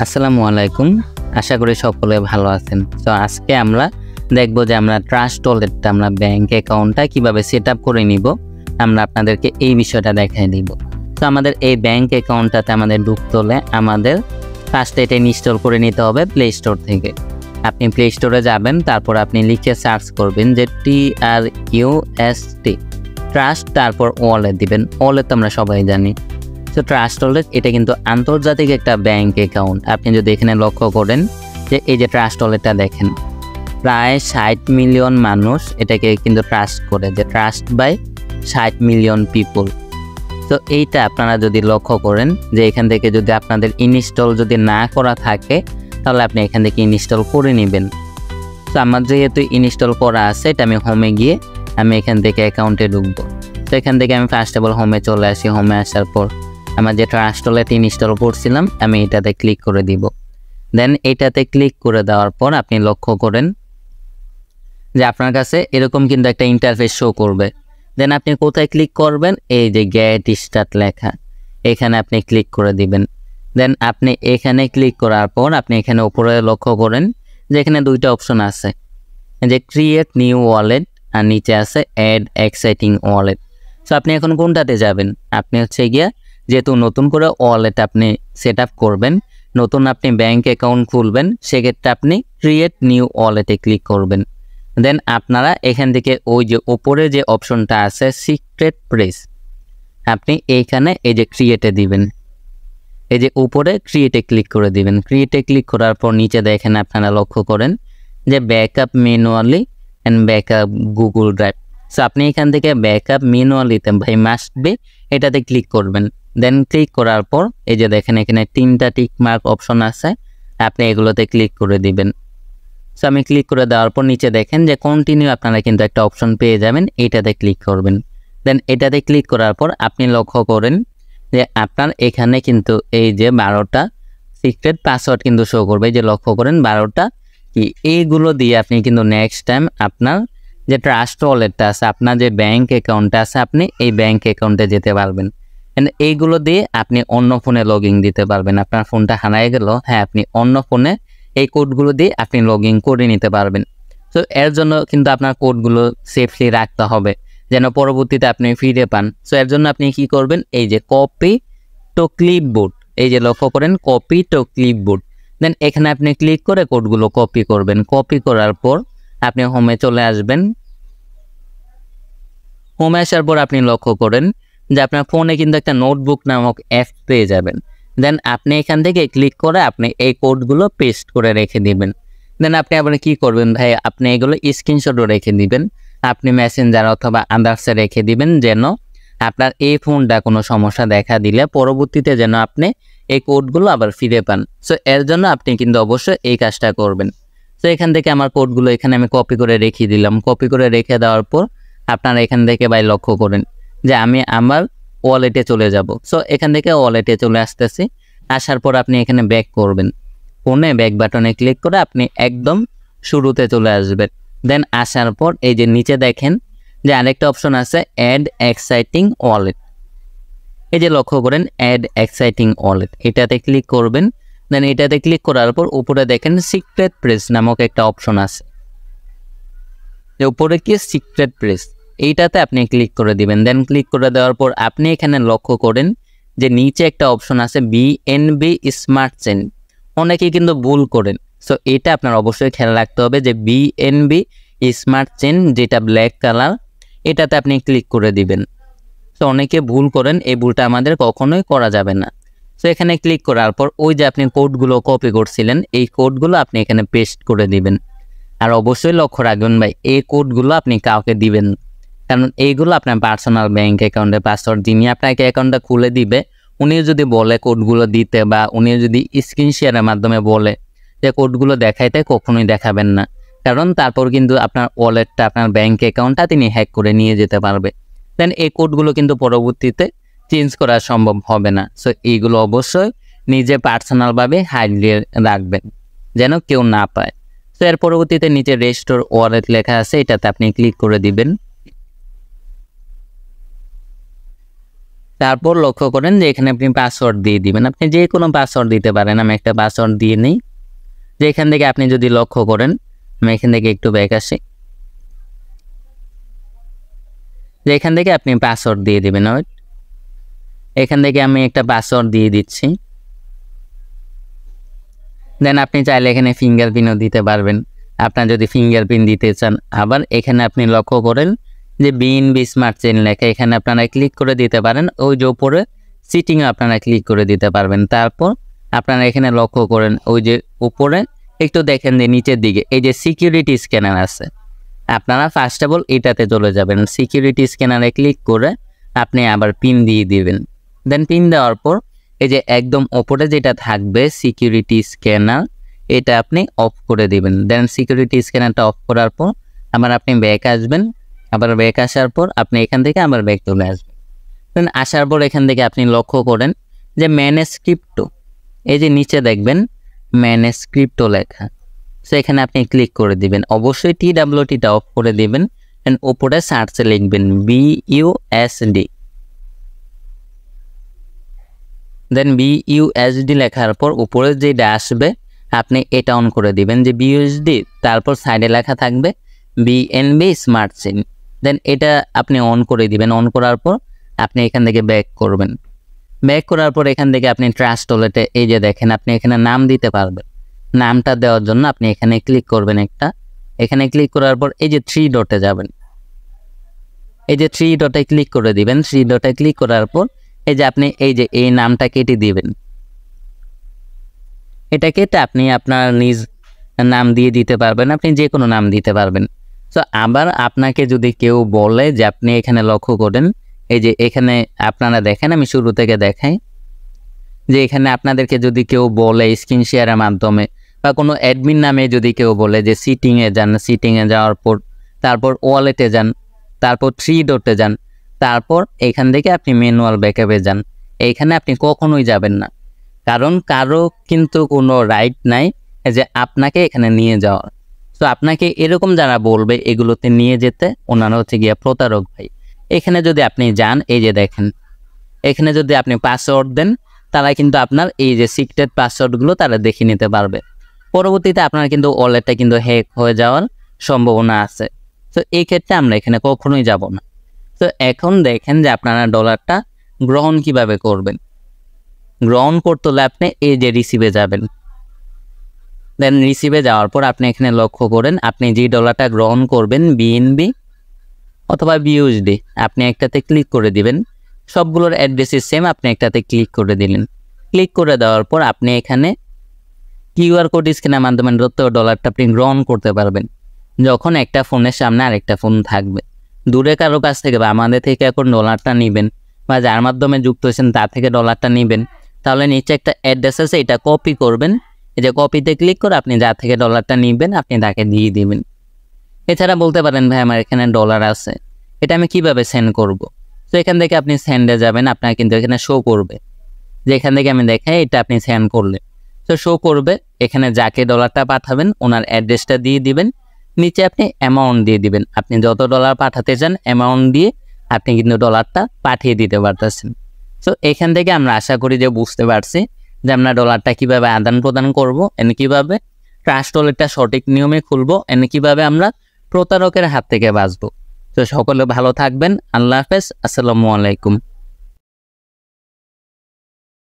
আসসালামু আলাইকুম। আশা করি সকলে ভালো আছেন। তো আজকে আমরা দেখব যে আমরা ট্রাস্ট ওয়ালেটটা আমরা ব্যাংক অ্যাকাউন্টটা কিভাবে সেটআপ করে নিব। আমরা আপনাদেরকে এই বিষয়টা দেখাই দিব। তো আমাদের এই ব্যাংক অ্যাকাউন্টটাতে আমাদের ঢুকতে হলে আমাদের ফার্স্টে এটা ইনস্টল করে নিতে হবে প্লে স্টোর থেকে। আপনি প্লে স্টোরে যাবেন, তারপর আপনি লিখে সার্চ করবেন যে TRUST ট্রাস্ট, তারপর ওয়ালেট দিবেন। ওয়ালেট তো আমরা সবাই জানি। তো ট্রাস্ট ওয়ালেট এটা কিন্তু আন্তর্জাতিক একটা ব্যাংক অ্যাকাউন্ট। আপনি যদি এখানে লক্ষ্য করেন যে এই যে ট্রাস্ট ওয়ালেটটা দেখেন, প্রায় 60 মিলিয়ন মানুষ এটাকে কিন্তু ট্রাস্ট করে, যে ট্রাস্ট বাই 60 মিলিয়ন পিপল। তো এইটা আপনারা যদি লক্ষ্য করেন যে এখান থেকে যদি আপনাদের ইনস্টল যদি না করা থাকে তাহলে আপনি এখান থেকে ইনস্টল করে নেবেন। তো আমার যেহেতু ইনস্টল করা আছে, এটা আমি হোমে গিয়ে আমি এখান থেকে অ্যাকাউন্টে ঢুকবো। তো এখান থেকে আমি ফার্স্ট অফ অল হোমে চলে আসি। হোমে আসার পর আমার যে ট্রাস্ট ওয়ালেট ইনস্টল করছিলাম আমি এটাতে ক্লিক করে দিব। দেন এটাতে ক্লিক করে দেওয়ার পর আপনি লক্ষ্য করেন যে আপনার কাছে এরকম কিন্তু একটা ইন্টারফেস শো করবে। দেন আপনি কোথায় ক্লিক করবেন, এই যে গেট স্টার্ট লেখা, এখানে আপনি ক্লিক করে দিবেন। দেন আপনি এখানে ক্লিক করার পর আপনি এখানে উপরে লক্ষ্য করেন যে এখানে দুইটা অপশন আছে, যে ক্রিয়েট নিউ ওয়ালেট আর নিচে আছে অ্যাড এক্সাইটিং ওয়ালেট। সো আপনি এখন কোনটাতে যাবেন? আপনি হচ্ছে গিয়া যেহেতু নতুন করে ওয়ালেট আপনি সেট আপ করবেন, নতুন আপনি ব্যাংক অ্যাকাউন্ট খুলবেন, সেক্ষেত্রে আপনি ক্রিয়েট নিউ ওয়ালেটে ক্লিক করবেন। দেন আপনারা এখান থেকে ওই যে উপরে যে অপশনটা আছে সিক্রেট প্রেস, আপনি এইখানে এই যে ক্রিয়েটে দিবেন। এই যে উপরে ক্রিয়েটে ক্লিক করে দিবেন। ক্রিয়েটে ক্লিক করার পর নিচে দেখেন আপনারা লক্ষ্য করেন যে backup manually and backup Google drive. So আপনি এখান থেকে ব্যাকআপ ম্যানুয়ালিতে ভাই মাস্ট বি এটাতে ক্লিক করবেন। দেন ক্লিক করার পর এই যে দেখেন এখানে 3টা টিক মার্ক অপশন আছে, আপনি এগুলোতে ক্লিক করে দিবেন। সো আমি ক্লিক করে দেওয়ার পর নিচে দেখেন যে কন্টিনিউ আপনারা কিন্তু একটা অপশন পেয়ে যাবেন, এইটাতে ক্লিক করবেন। দেন এটাতে ক্লিক করার পর আপনি লক্ষ্য করেন যে আপনার এখানে কিন্তু এই যে 12টা সিক্রেট পাসওয়ার্ড কিন্তু শো করবে। এই যে লক্ষ্য করেন 12টা কি, এইগুলো দিয়ে আপনি কিন্তু নেক্সট টাইম আপনার যে ট্রাস্ট ওয়ালেটটা আছে, আপনার যে ব্যাংক অ্যাকাউন্টটা আছে, আপনি এই ব্যাংক অ্যাকাউন্টে যেতে পারবেন। এইগুলো দিয়ে আপনি অন্য ফোনে লগ ইন দিতে পারবেন। আপনার ফোনটা হারায় গেল, হ্যাঁ, আপনি অন্য ফোনে এই কোডগুলো দিয়ে আপনি লগ ইন করে নিতে পারবেন। তো এর জন্য কিন্তু আপনার কোডগুলো সেফলি রাখতে হবে যেন পরবর্তীতে আপনি ফিরে পান। সো এর জন্য আপনি কি করবেন, এই যে কপি টু ক্লিপবোর্ড, এই যে লক্ষ্য করেন কপি টু ক্লিপবোর্ড। দেন এখানে আপনি ক্লিক করে কোডগুলো কপি করবেন। কপি করার পর আপনি হোমে চলে আসবেন। হোমে আসার পর আপনি লক্ষ্য করেন যে আপনার ফোনে কিন্তু একটা নোটবুক নামক অ্যাপ পেয়ে যাবেন। দেন আপনি এখান থেকে ক্লিক করে আপনি এই কোডগুলো পেস্ট করে রেখে দিবেন। দেন আপনি আবার কি করবেন ভাই, আপনি এগুলো স্ক্রিনশটও রেখে দিবেন। আপনি মেসেঞ্জার অথবা আদার্সে রেখে দিবেন, যেন আপনার এই ফোনটা কোনো সমস্যা দেখা দিলে পরবর্তীতে যেন আপনি এই কোডগুলো আবার ফিরে পান। সো এর জন্য আপনি কিন্তু অবশ্যই এই কাজটা করবেন। তো এখান থেকে আমার কোডগুলো এখানে আমি কপি করে রেখে দিলাম। কপি করে রেখে দেওয়ার পর আপনারা এখান থেকে ভাই লক্ষ্য করেন যে আমি আমার ওয়ালেটে চলে যাব। সো এখান থেকে ওয়ালেটে চলে আসতেছি। আসার পর আপনি এখানে ব্যাক করবেন। ফোনে ব্যাক বাটনে ক্লিক করে আপনি একদম শুরুতে চলে আসবেন। দেন আসার পর এই যে নিচে দেখেন যে আরেকটা অপশন আছে অ্যাড এক্সাইটিং ওয়ালেট। এই যে লক্ষ্য করেন অ্যাড এক্সাইটিং ওয়ালেট, এটাতে ক্লিক করবেন। দেন এটাতে ক্লিক করার পর উপরে দেখেন সিক্রেট প্রেস নামক একটা অপশন আছে, যে উপরে কি সিক্রেট প্রেস, এইটাতে আপনি ক্লিক করে দিবেন। দেন ক্লিক করে দেওয়ার পর আপনি এখানে লক্ষ্য করেন যে নিচে একটা অপশন আছে BNB স্মার্ট চেইন। অনেকেই কিন্তু ভুল করেন। সো এটা আপনার অবশ্যই খেয়াল রাখতে হবে যে BNB স্মার্ট চেইন, যেটা ব্ল্যাক কালার, এটাতে আপনি ক্লিক করে দিবেন। সো অনেকে ভুল করেন, এই ভুলটা আমাদের কখনোই করা যাবে না। সো এখানে ক্লিক করার পর ওই যে আপনি কোডগুলো কপি করছিলেন, এই কোডগুলো আপনি এখানে পেস্ট করে দিবেন। আর অবশ্যই লক্ষ্য রাখবেন ভাই, এই কোডগুলো আপনি কাউকে দিবেন, কারণ এইগুলো আপনার পার্সোনাল ব্যাংক অ্যাকাউন্টের পাসওয়ার্ড। যিনি আপনাকে অ্যাকাউন্টটা খুলে দিবে, উনিও যদি বলে কোডগুলো দিতে, বা উনিও যদি স্ক্রিন শেয়ারের মাধ্যমে বলে যে কোডগুলো দেখাইতে, কখনোই দেখাবেন না। কারণ তারপর কিন্তু আপনার ওয়ালেটটা, আপনার ব্যাংক অ্যাকাউন্টটা তিনি হ্যাক করে নিয়ে যেতে পারবে। দেন এই কোডগুলো কিন্তু পরবর্তীতে চেঞ্জ করা সম্ভব হবে না। সো এইগুলো অবশ্যই নিজে পার্সোনালভাবে হাইড দিয়ে রাখবেন যেন কেউ না পায়। তো এর পরবর্তীতে নিচে রেস্টোর ওয়ালেট লেখা আছে, এটাতে আপনি ক্লিক করে দিবেন। তারপর লক্ষ্য করেন যে এখানে আপনি পাসওয়ার্ড দিয়ে দিবেন। আপনি যে কোনো পাসওয়ার্ড দিতে পারেন। আমি একটা পাসওয়ার্ড দিয়ে নিই। যে এখান থেকে আপনি যদি লক্ষ্য করেন, আমি এখান থেকে একটু ব্যাক আসি। যে এখান থেকে আপনি পাসওয়ার্ড দিয়ে দিবেন। এখান থেকে আমি একটা পাসওয়ার্ড দিয়ে দিচ্ছি। দেন আপনি চাইলে এখানে ফিঙ্গারপ্রিন্টও দিতে পারবেন, আপনার যদি ফিঙ্গারপ্রিন্ট দিতে চান। আবার এখানে আপনি লক্ষ্য করেন যে বিএনবি স্মার্ট চেইন লেখা, এখানে আপনারা ক্লিক করে দিতে পারেন। ওই যে উপরে সিটিংয়ে আপনারা ক্লিক করে দিতে পারবেন। তারপর আপনারা এখানে লক্ষ্য করেন ওই যে উপরে একটু দেখেন যে নিচের দিকে এই যে সিকিউরিটি স্ক্যানার আছে, আপনারা ফার্স্ট অফ অল এটাতে চলে যাবেন। সিকিউরিটি স্ক্যানারে ক্লিক করে আপনি আবার পিন দিয়ে দিবেন। দেন পিন দেওয়ার পর এই যে একদম ওপরে যেটা থাকবে সিকিউরিটি স্ক্যানার, এটা আপনি অফ করে দিবেন। দেন সিকিউরিটি স্ক্যানারটা অফ করার পর আবার আপনি ব্যাক আসবেন। আবার ব্যাক আসার পর আপনি এখান থেকে আবার ব্যাক চলে আসবেন। দেন আসার পর এখান থেকে আপনি লক্ষ্য করেন যে ম্যানেজ ক্রিপ্টো, এই যে নিচে দেখবেন ম্যানেজ ক্রিপ্টো লেখা, সেখানে আপনি ক্লিক করে দিবেন। অবশ্যই TWTটা অফ করে দিবেন। দেন উপরে সার্চে লিখবেন BUSD। দেন BUSD লেখার পর উপরে যেটা আসবে আপনি এটা অন করে দিবেন যে BUSD, তারপর সাইডে লেখা থাকবে BNB স্মার্ট চেইন। দেন এটা আপনি অন করে দিবেন। অন করার পর আপনি এখান থেকে ব্যাক করবেন। ব্যাক করার পর এখান থেকে আপনি ট্রাস্ট ওয়ালেটে এই যে দেখেন আপনি এখানে নাম দিতে পারবেন। নামটা দেওয়ার জন্য আপনি এখানে ক্লিক করবেন একটা। এখানে ক্লিক করার পর এই যে 3 ডটে যাবেন। এই যে 3 ডটে ক্লিক করে দিবেন। 3 ডটে ক্লিক করার পর এই যে আপনি এই যে এই নামটা কেটে দিবেন। এটা কেটে আপনি আপনার নিজ নাম দিয়ে দিতে পারবেন, আপনি যে কোনো নাম দিতে পারবেন। তো আবার আপনাকে যদি কেউ বলে যে আপনি এখানে লক্ষ্য করেন এই যে এখানে আপনারা দেখেন, আমি শুরু থেকে দেখাই যে এখানে আপনাদেরকে যদি কেউ বলে স্ক্রিন শেয়ারের মাধ্যমে বা কোনো অ্যাডমিন নামে যদি কেউ বলে যে সিটিংয়ে যান, সিটিংয়ে যাওয়ার পর তারপর ওয়ালেটে যান, তারপর 3 ডটে যান, তারপর এখান থেকে আপনি ম্যানুয়াল ব্যাকআপে যান, এইখানে আপনি কখনোই যাবেন না। কারণ কারো কিন্তু কোনো রাইট নাই যে আপনাকে এখানে নিয়ে যাওয়ার। তো আপনাকে এরকম যারা বলবে এগুলোতে নিয়ে যেতে, ওনারা হচ্ছে গিয়া প্রতারক ভাই। এখানে যদি আপনি যান এই যে দেখেন এখানে যদি আপনি পাসওয়ার্ড দেন, তারা কিন্তু আপনার এই যে সিক্রেট পাসওয়ার্ডগুলো তারা দেখে নিতে পারবে। পরবর্তীতে আপনার কিন্তু ওয়ালেটটা কিন্তু হ্যাক হয়ে যাওয়ার সম্ভাবনা আছে। তো এই ক্ষেত্রে আমরা এখানে কখনোই যাব না। তো এখন দেখেন যে আপনারা ডলারটা গ্রহণ কিভাবে করবেন। গ্রহণ করতে হলে আপনি এই যে রিসিভে যাবেন। দেন রিসিভে যাওয়ার পর আপনি এখানে লক্ষ্য করেন আপনি যে ডলারটা গ্রহণ করবেন বিএনবি অথবা BUSD, আপনি একটাতে ক্লিক করে দিবেন। সবগুলোর অ্যাড্রেসই সেম, আপনি একটাতে ক্লিক করে দিলেন। ক্লিক করে দেওয়ার পর আপনি এখানে QR কোড স্ক্যানের মাধ্যমে ডলারটা আপনি গ্রহণ করতে পারবেন। যখন একটা ফোনের সামনে আরেকটা ফোন থাকবে, দূরে কারো কাছ থেকে বা আমাদের থেকে এখন ডলারটা নেবেন বা যার মাধ্যমে যুক্ত হয়েছেন তার থেকে ডলারটা নেবেন, তাহলে নিচে একটা অ্যাড্রেস আছে, এটা কপি করবেন। এই যে কপিতে ক্লিক করে আপনি যার থেকে ডলারটা নেবেন আপনি তাকে দিয়ে দিবেন। এছাড়া বলতে পারেন ভাই আমার এখানে ডলার আছে, এটা আমি কিভাবে সেন্ড করব। তো এখান থেকে আপনি সেন্ডে যাবেন, আপনার কিন্তু এখানে শো করবে যে এখান থেকে আমি দেখাই এটা আপনি সেন্ড করলে তো শো করবে। এখানে যাকে ডলারটা পাঠাবেন ওনার অ্যাড্রেসটা দিয়ে দিবেন, নিচে আপনি অ্যামাউন্ট দিয়ে দিবেন। আপনি যত ডলার পাঠাতে চান অ্যামাউন্ট দিয়ে আপনি কিন্তু ডলারটা পাঠিয়ে দিতে পারতেছেন। তো এখান থেকে আমরা আশা করি যে বুঝতে পারছি যে আমরা ডলারটা কিভাবে আদান প্রদান করব, কিভাবে ট্রাস্ট ওয়ালেটটা সঠিক নিয়মে খুলবো, কিভাবে আমরা প্রতারকের হাত থেকে বাঁচবো। তো সকলে ভালো থাকবেন। আল্লাহ হাফেজ। আসসালামু আলাইকুম।